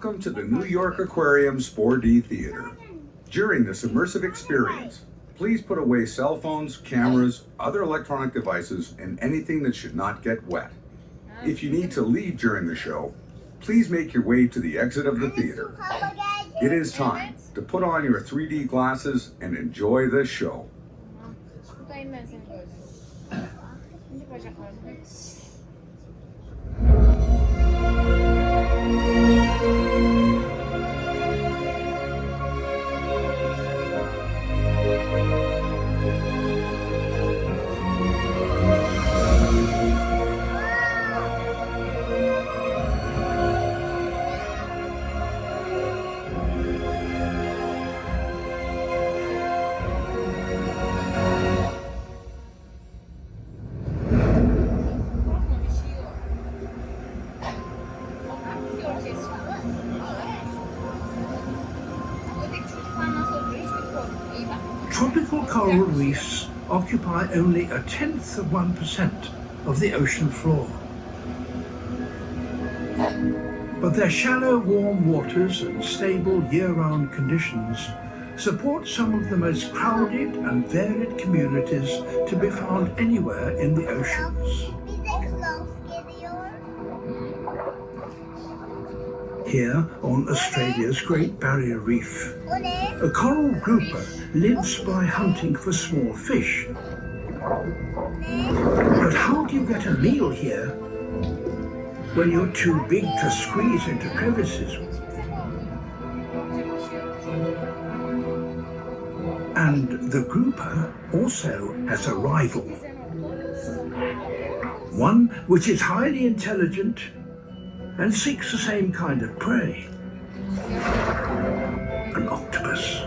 Welcome to the New York Aquarium's 4D Theater. During this immersive experience, please put away cell phones, cameras, other electronic devices, and anything that should not get wet. If you need to leave during the show, please make your way to the exit of the theater. It is time to put on your 3D glasses and enjoy the show. Tutayım ben seni böyle. Şimdi bacaklarını. Tropical coral reefs occupy only 1/10 of 1% of the ocean floor. But their shallow, warm waters and stable year-round conditions support some of the most crowded and varied communities to be found anywhere in the oceans. Here on Australia's Great Barrier Reef, a coral grouper lives by hunting for small fish. But how do you get a meal here when you're too big to squeeze into crevices? And the grouper also has a rival, one which is highly intelligent and seeks the same kind of prey, an octopus.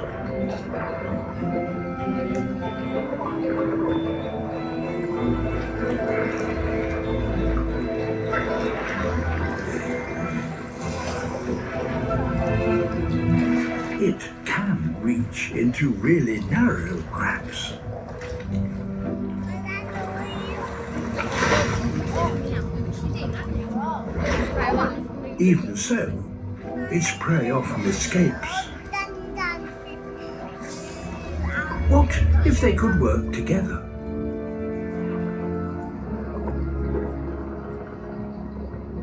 It can reach into really narrow cracks. Even so, its prey often escapes. What if they could work together?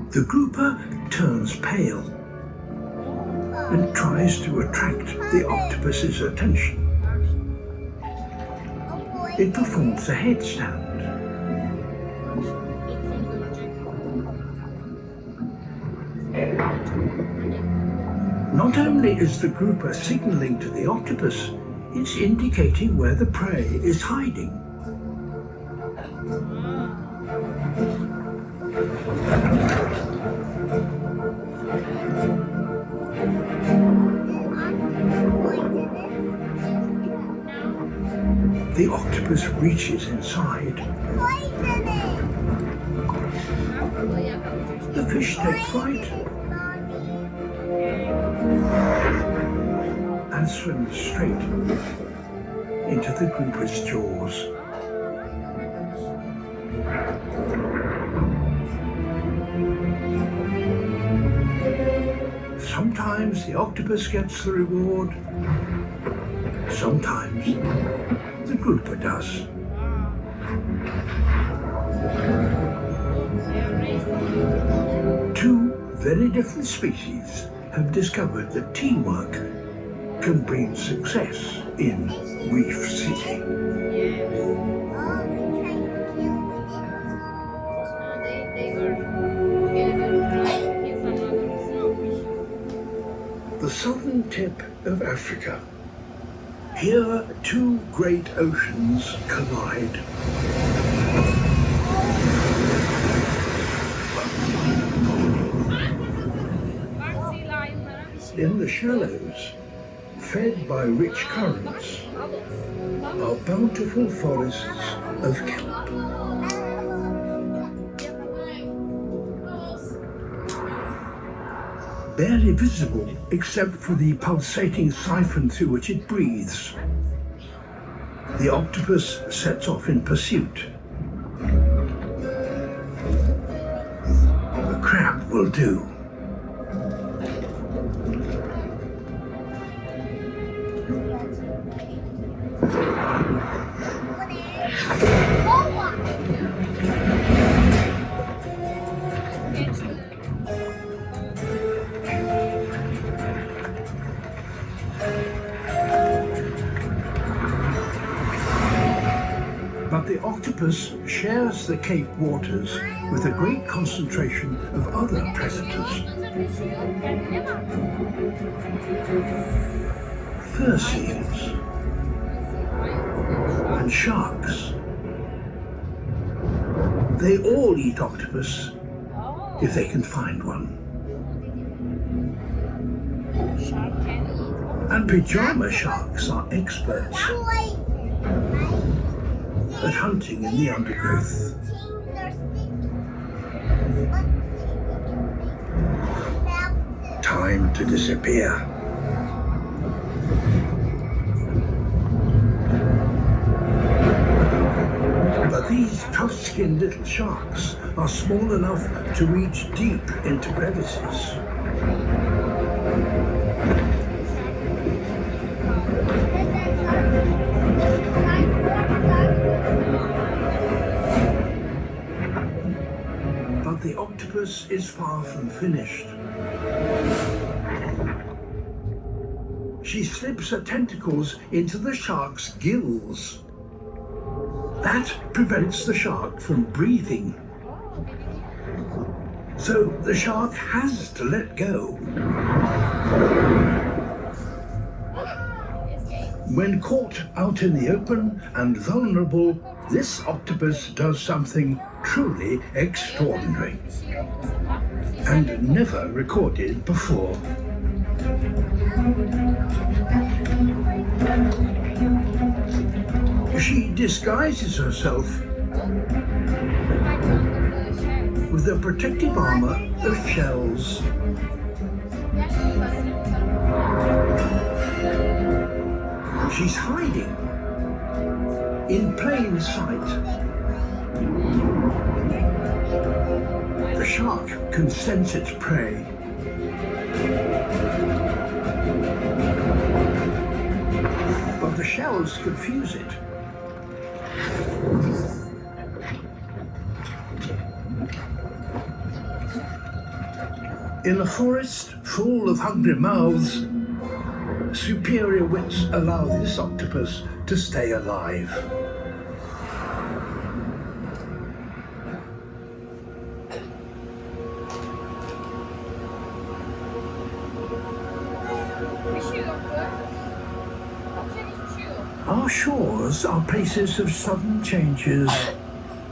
The grouper turns pale and tries to attract the octopus's attention. It performs a headstand. Not only is the grouper signaling to the octopus, it's indicating where the prey is hiding. The octopus reaches inside. The fish takes flight and swims straight into the grouper's jaws. Sometimes the octopus gets the reward, sometimes the grouper does. Two very different species have discovered that teamwork can bring success in Reef City. The southern tip of Africa. Here, two great oceans collide. In the shallows, fed by rich currents, are bountiful forests of kelp. Barely visible except for the pulsating siphon through which it breathes, the octopus sets off in pursuit. The crab will do. The octopus shares the Cape waters with a great concentration of other predators. Fur seals and sharks. They all eat octopus if they can find one. Shark can eat. And pyjama sharks are experts at hunting in the undergrowth. Time to disappear. But these tough-skinned little sharks are small enough to reach deep into crevices. But the octopus is far from finished. She slips her tentacles into the shark's gills. That prevents the shark from breathing. So the shark has to let go. When caught out in the open and vulnerable, this octopus does something truly extraordinary and never recorded before. She disguises herself with a protective armor of shells. She's hiding in plain sight. The shark can sense its prey. But the shells confuse it. In a forest full of hungry mouths, superior wits allow this octopus to stay alive. Our shores are places of sudden changes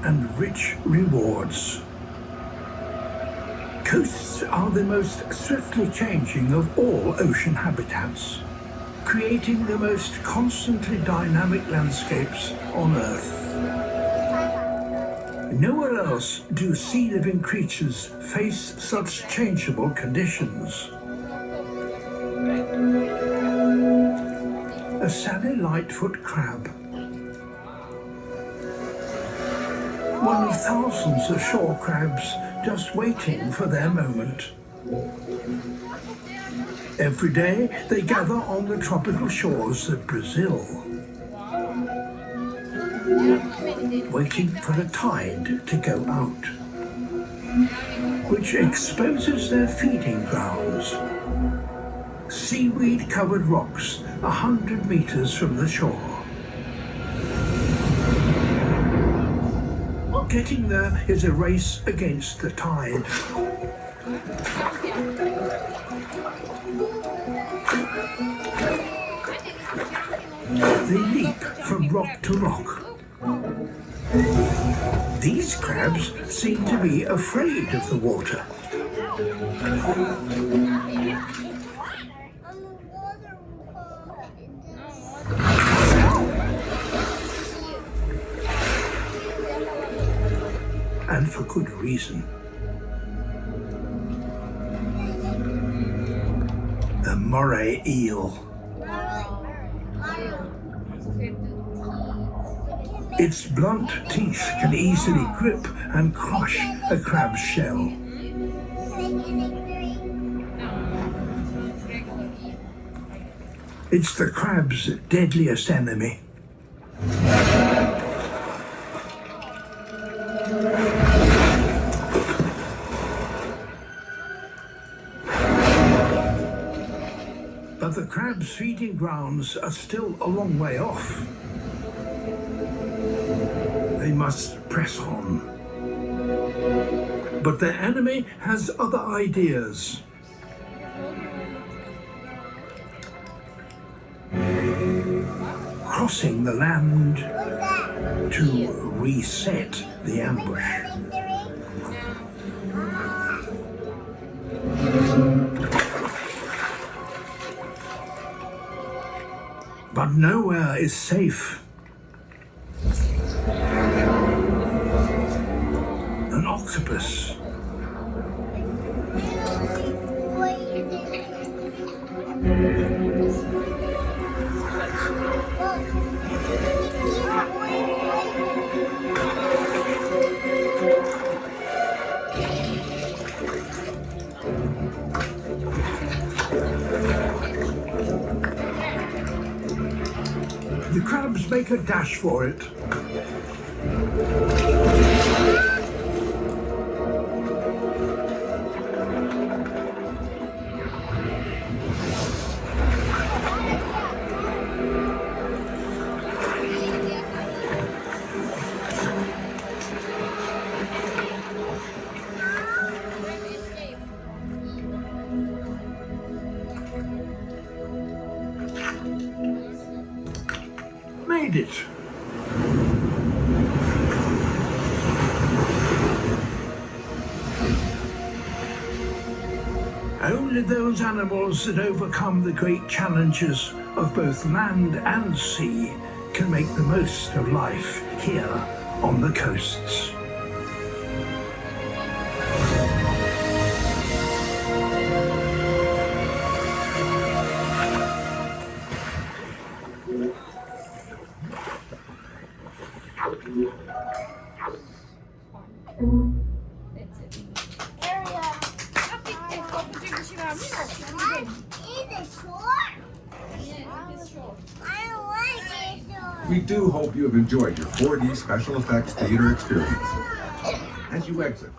and rich rewards. Coasts are the most swiftly changing of all ocean habitats, creating the most constantly dynamic landscapes on Earth. Nowhere else do sea-living creatures face such changeable conditions. A Sally Lightfoot crab. One of thousands of shore crabs just waiting for their moment. Every day they gather on the tropical shores of Brazil, waiting for the tide to go out, which exposes their feeding grounds. Seaweed-covered rocks 100 meters from the shore. Getting there is a race against the tide. They leap from rock to rock. These crabs seem to be afraid of the water. And for good reason. The moray eel. Its blunt teeth can easily grip and crush a crab's shell. It's the crab's deadliest enemy. But the crab's feeding grounds are still a long way off. They they must press on. But their enemy has other ideas. Crossing the land to reset the ambush. But nowhere is safe. An octopus. The crabs make a dash for it. Made it. Only those animals that overcome the great challenges of both land and sea can make the most of life here on the coasts. That's it. Bakit betyder det 25 minutter? Is it short? Yeah, it's short. I don't like it short. We do hope you have enjoyed your 4D special effects theater experience. As you exit,